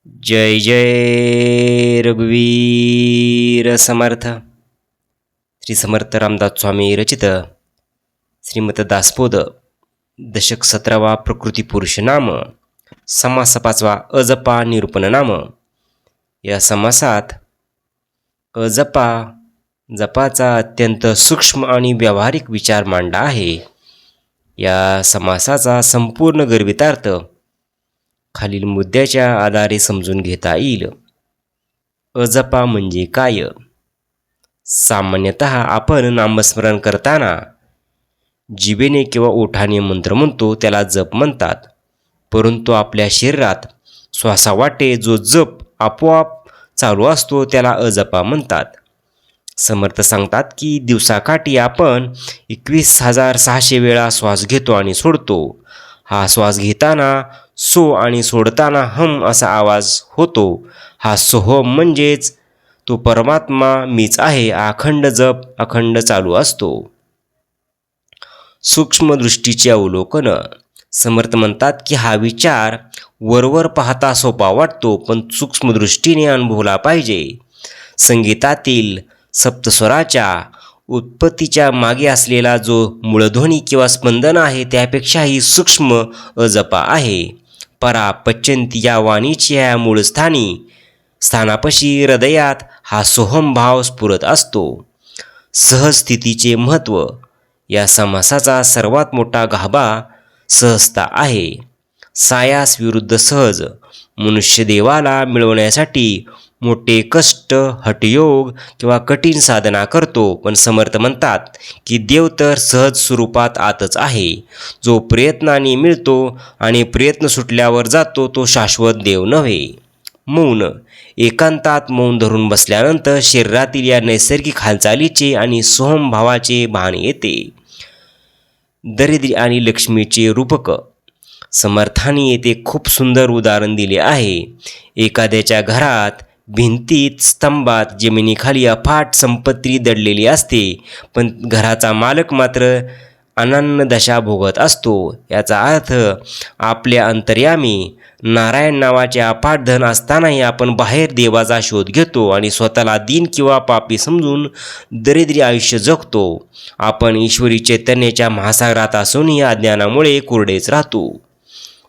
जय जय रघुवीर समर्थ. श्री समर्थ रामदास स्वामी रचित श्रीमत दासबोध दशक 17वा प्रकृती पुरुष नाम समास 5वा अजपा निरूपण नाम. या समासात अजपा जपाचा अत्यंत सूक्ष्म आणि व्यावहारिक विचार मांडला आहे. या समासाचा संपूर्ण गर्भितार्थ खालील मुद्द्याच्या आधारे समजून घेता येईल. अजपा म्हणजे काय? सामान्यतः आपण नामस्मरण करताना जिभेने किंवा ओठाने मंत्र म्हणतो त्याला जप म्हणतात. परंतु आपल्या शरीरात श्वासावाटे जो जप आपोआप चालू असतो त्याला अजपा म्हणतात. समर्थ सांगतात की दिवसाकाठी आपण 21,600 वेळा श्वास घेतो आणि सोडतो. हा श्वास घेताना सो आणि सोडताना हम असा आवाज होतो. हा सोहम म्हणजेच तो परमात्मा मीच आहे. अखंड जप अखंड चालू असतो. सूक्ष्म दृष्टीचे अवलोकन. समर्थ म्हणतात की हा विचार वरवर पाहता सोपा वाटतो पण सूक्ष्म दृष्टीने अनुभवला पाहिजे. संगीतातील सप्तस्वराच्या उत्पत्तीच्या मागे असलेला जो मूळध्वनी किंवा स्पंदन आहे त्यापेक्षाही सूक्ष्म अजपा आहे. परा पच्यंती या वाणीच्या मूळ स्थानापाशी हृदयात हा सोहम भाव स्फुरत असतो. सहस्थितीचे महत्त्व. या समासाचा सर्वात मोठा गाभा सहजता आहे. सायास विरुद्ध सहज. मनुष्य देवाला मिळवण्यासाठी मोठे कष्ट, हठयोग किंवा कठीण साधना करतो. पण समर्थ म्हणतात की देव तर सहज स्वरूपात आतच आहे. जो प्रयत्नाने मिळतो आणि प्रयत्न सुटल्यावर जातो तो शाश्वत देव नव्हे. मौन. एकांतात मौन धरून बसल्यानंतर शरीरातील या नैसर्गिक हालचालीचे आणि सोहम भावाचे भान येते. दरिद्री आणि लक्ष्मीचे रूपक. समर्थांनी येथे खूप सुंदर उदाहरण दिले आहे. एखाद्याच्या घरात भिंतीत, स्तंभात, जमिनीखाली अफाट संपत्ती दडलेली असते पण घराचा मालक मात्र अनन्न दशा भोगत असतो. याचा अर्थ आपल्या अंतर्यामी नारायण नावाचे अफाट धन असतानाही आपण बाहेर देवाचा शोध घेतो आणि स्वतःला दीन किंवा पापी समजून दरिद्री आयुष्य जगतो. आपण ईश्वरी चैतन्याच्या महासागरात असूनही अज्ञानामुळे कोरडेच राहतो.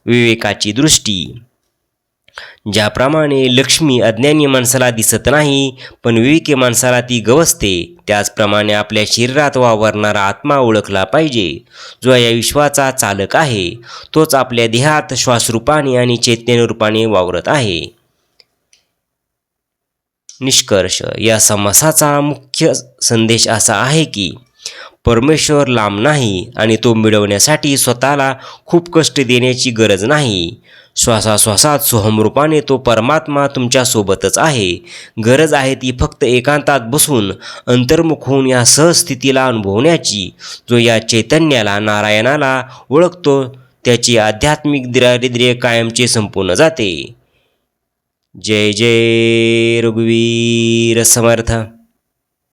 विवेकाची दृष्टी. ज्याप्रमाणे लक्ष्मी अज्ञानी माणसाला दिसत नाही पण विवेकी माणसाला ती गवसते त्याचप्रमाणे आपल्या शरीरात वावरणारा आत्मा ओळखला पाहिजे. जो या विश्वाचा चालक आहे तोच आपल्या देहात श्वासरूपाने आणि चैतन्यरूपाने वावरत आहे. निष्कर्ष. या समासाचा मुख्य संदेश असा आहे की परमेश्वर लांब नाही आणि तो मिळवण्यासाठी स्वतःला खूप कष्ट देण्याची गरज नाही. श्वासाश्वासात सोहमरूपाने तो परमात्मा तुमच्यासोबतच आहे. गरज आहे ती फक्त एकांतात बसून अंतर्मुख होऊन या सहस्थितीला अनुभवण्याची. जो या चैतन्याला नारायणाला ओळखतो त्याची आध्यात्मिक दारिद्र्य कायमचे संपून जाते. जय जय रघुवीर समर्थ.